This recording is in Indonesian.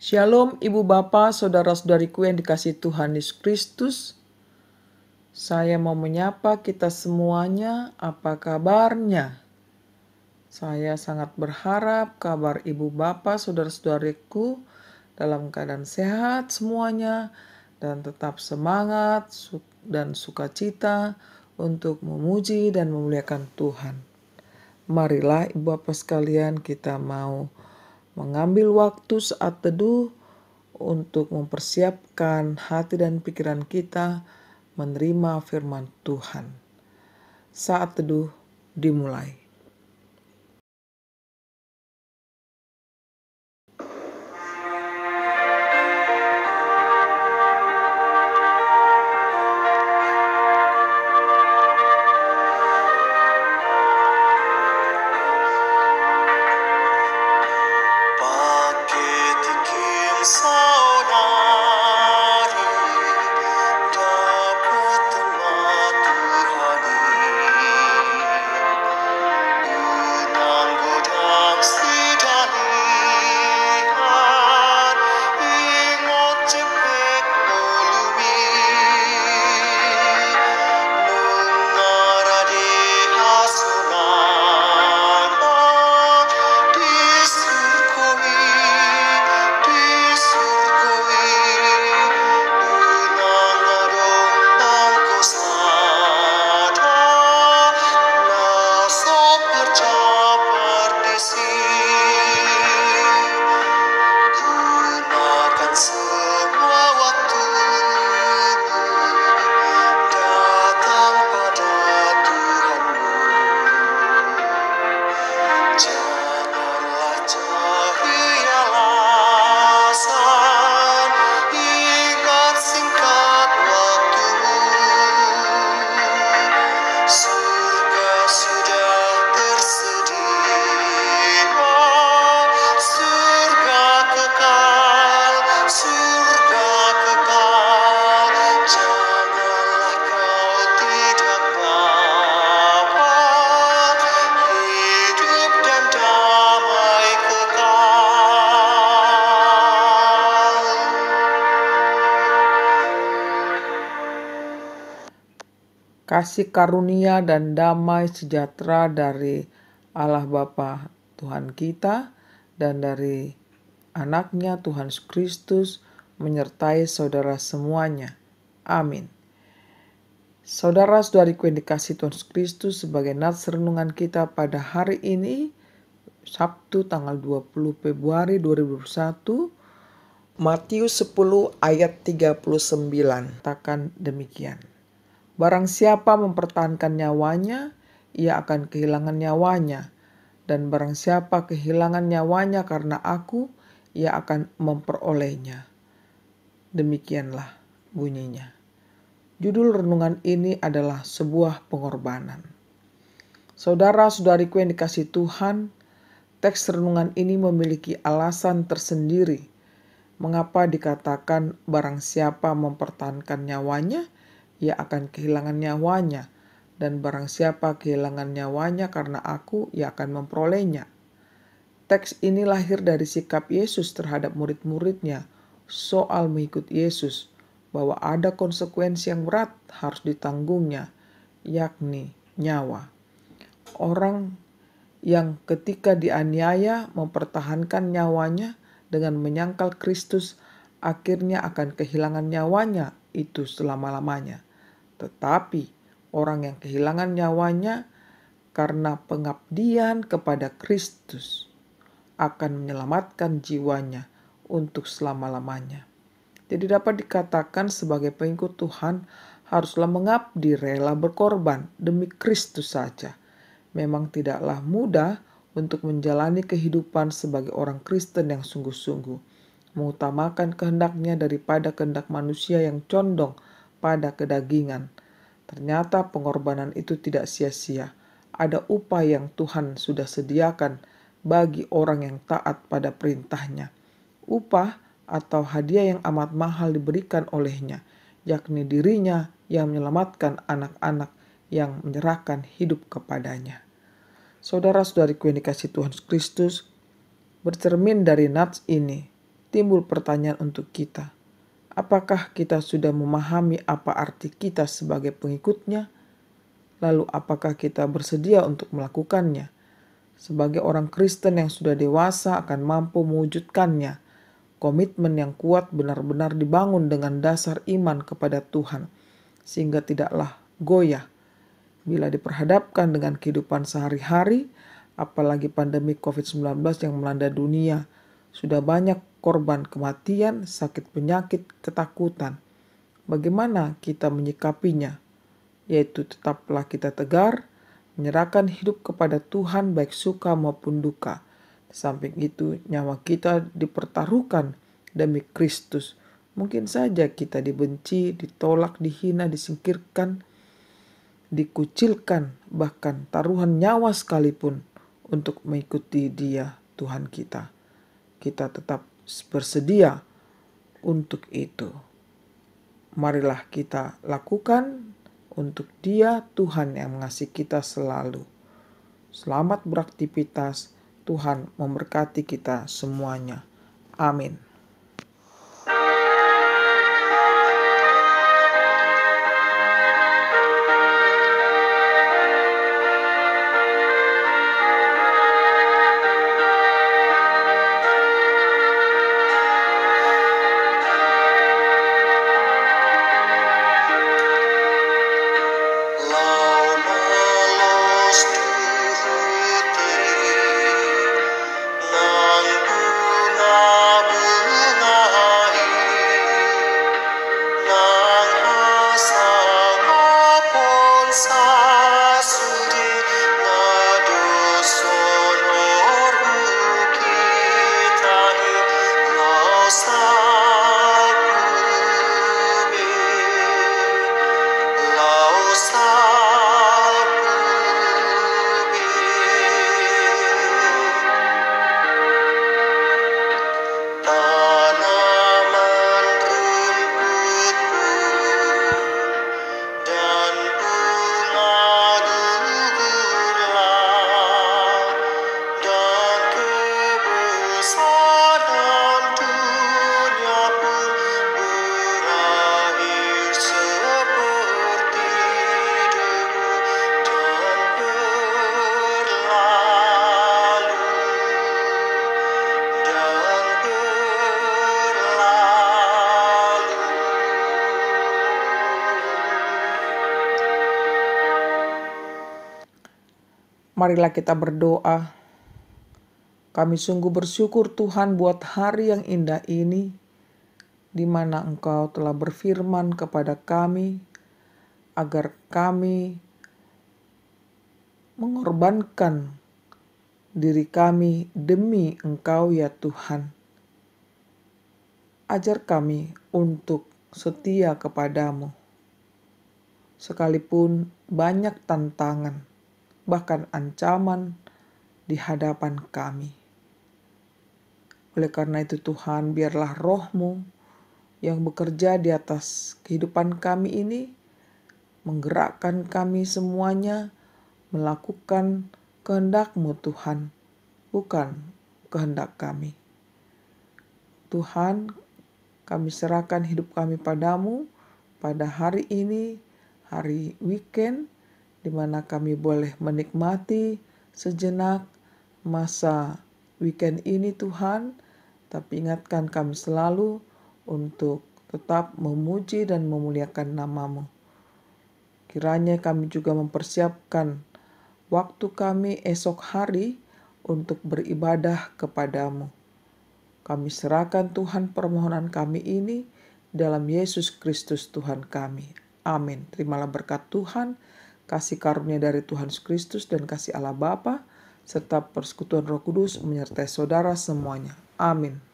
Shalom Ibu Bapa, Saudara-saudariku yang dikasihi Tuhan Yesus Kristus. Saya mau menyapa kita semuanya, apa kabarnya? Saya sangat berharap kabar Ibu Bapa, Saudara-saudariku dalam keadaan sehat semuanya dan tetap semangat dan sukacita untuk memuji dan memuliakan Tuhan. Marilah Ibu Bapa sekalian, kita mau mengambil waktu saat teduh untuk mempersiapkan hati dan pikiran kita menerima firman Tuhan. Saat teduh dimulai. Kasih karunia dan damai sejahtera dari Allah Bapa Tuhan kita dan dari anaknya Tuhan Yesus Kristus menyertai saudara semuanya. Amin. Saudara-saudariku yang dikasihi Tuhan Yesus Kristus, sebagai nats renungan kita pada hari ini, Sabtu tanggal 20 Februari 2021, Matius 10 ayat 39 katakan demikian. Barang siapa mempertahankan nyawanya, ia akan kehilangan nyawanya. Dan barang siapa kehilangan nyawanya karena aku, ia akan memperolehnya. Demikianlah bunyinya. Judul renungan ini adalah sebuah pengorbanan. Saudara-saudariku yang dikasihi Tuhan, teks renungan ini memiliki alasan tersendiri mengapa dikatakan barang siapa mempertahankan nyawanya, ia akan kehilangan nyawanya, dan barang siapa kehilangan nyawanya karena aku, ia akan memperolehnya. Teks ini lahir dari sikap Yesus terhadap murid-muridnya soal mengikut Yesus, bahwa ada konsekuensi yang berat harus ditanggungnya, yakni nyawa. Orang yang ketika dianiaya mempertahankan nyawanya dengan menyangkal Kristus, akhirnya akan kehilangan nyawanya itu selama-lamanya. Tetapi orang yang kehilangan nyawanya karena pengabdian kepada Kristus akan menyelamatkan jiwanya untuk selama-lamanya. Jadi dapat dikatakan sebagai pengikut Tuhan haruslah mengabdi, rela berkorban demi Kristus saja. Memang tidaklah mudah untuk menjalani kehidupan sebagai orang Kristen yang sungguh-sungguh, mengutamakan kehendaknya daripada kehendak manusia yang condong pada kedagingan. Ternyata pengorbanan itu tidak sia-sia. Ada upah yang Tuhan sudah sediakan bagi orang yang taat pada perintahnya. Upah atau hadiah yang amat mahal diberikan olehnya, yakni dirinya yang menyelamatkan anak-anak yang menyerahkan hidup kepadanya. Saudara-saudariku yang dikasihi Tuhan Kristus, bercermin dari nats ini, timbul pertanyaan untuk kita. Apakah kita sudah memahami apa arti kita sebagai pengikutnya? Lalu apakah kita bersedia untuk melakukannya? Sebagai orang Kristen yang sudah dewasa akan mampu mewujudkannya. Komitmen yang kuat benar-benar dibangun dengan dasar iman kepada Tuhan, sehingga tidaklah goyah bila diperhadapkan dengan kehidupan sehari-hari, apalagi pandemi COVID-19 yang melanda dunia. Sudah banyak korban kematian, sakit penyakit, ketakutan. Bagaimana kita menyikapinya? Yaitu tetaplah kita tegar, menyerahkan hidup kepada Tuhan baik suka maupun duka. Di samping itu, nyawa kita dipertaruhkan demi Kristus. Mungkin saja kita dibenci, ditolak, dihina, disingkirkan, dikucilkan, bahkan taruhan nyawa sekalipun untuk mengikuti Dia, Tuhan kita. Kita tetap bersedia untuk itu. Marilah kita lakukan untuk Dia, Tuhan yang mengasihi kita selalu. Selamat beraktivitas. Tuhan memberkati kita semuanya. Amin. Marilah kita berdoa. Kami sungguh bersyukur Tuhan buat hari yang indah ini, di mana Engkau telah berfirman kepada kami, agar kami mengorbankan diri kami demi Engkau ya Tuhan. Ajar kami untuk setia kepadamu, sekalipun banyak tantangan, bahkan ancaman di hadapan kami. Oleh karena itu Tuhan, biarlah roh-Mu yang bekerja di atas kehidupan kami ini, menggerakkan kami semuanya, melakukan kehendak-Mu Tuhan, bukan kehendak kami. Tuhan, kami serahkan hidup kami padamu pada hari ini, hari weekend, di mana kami boleh menikmati sejenak masa weekend ini Tuhan, tapi ingatkan kami selalu untuk tetap memuji dan memuliakan nama-Mu. Kiranya kami juga mempersiapkan waktu kami esok hari untuk beribadah kepadamu. Kami serahkan Tuhan permohonan kami ini dalam Yesus Kristus Tuhan kami. Amin. Terimalah berkat Tuhan, kasih karunia dari Tuhan Yesus Kristus dan kasih Allah Bapa serta persekutuan Roh Kudus menyertai saudara semuanya. Amin.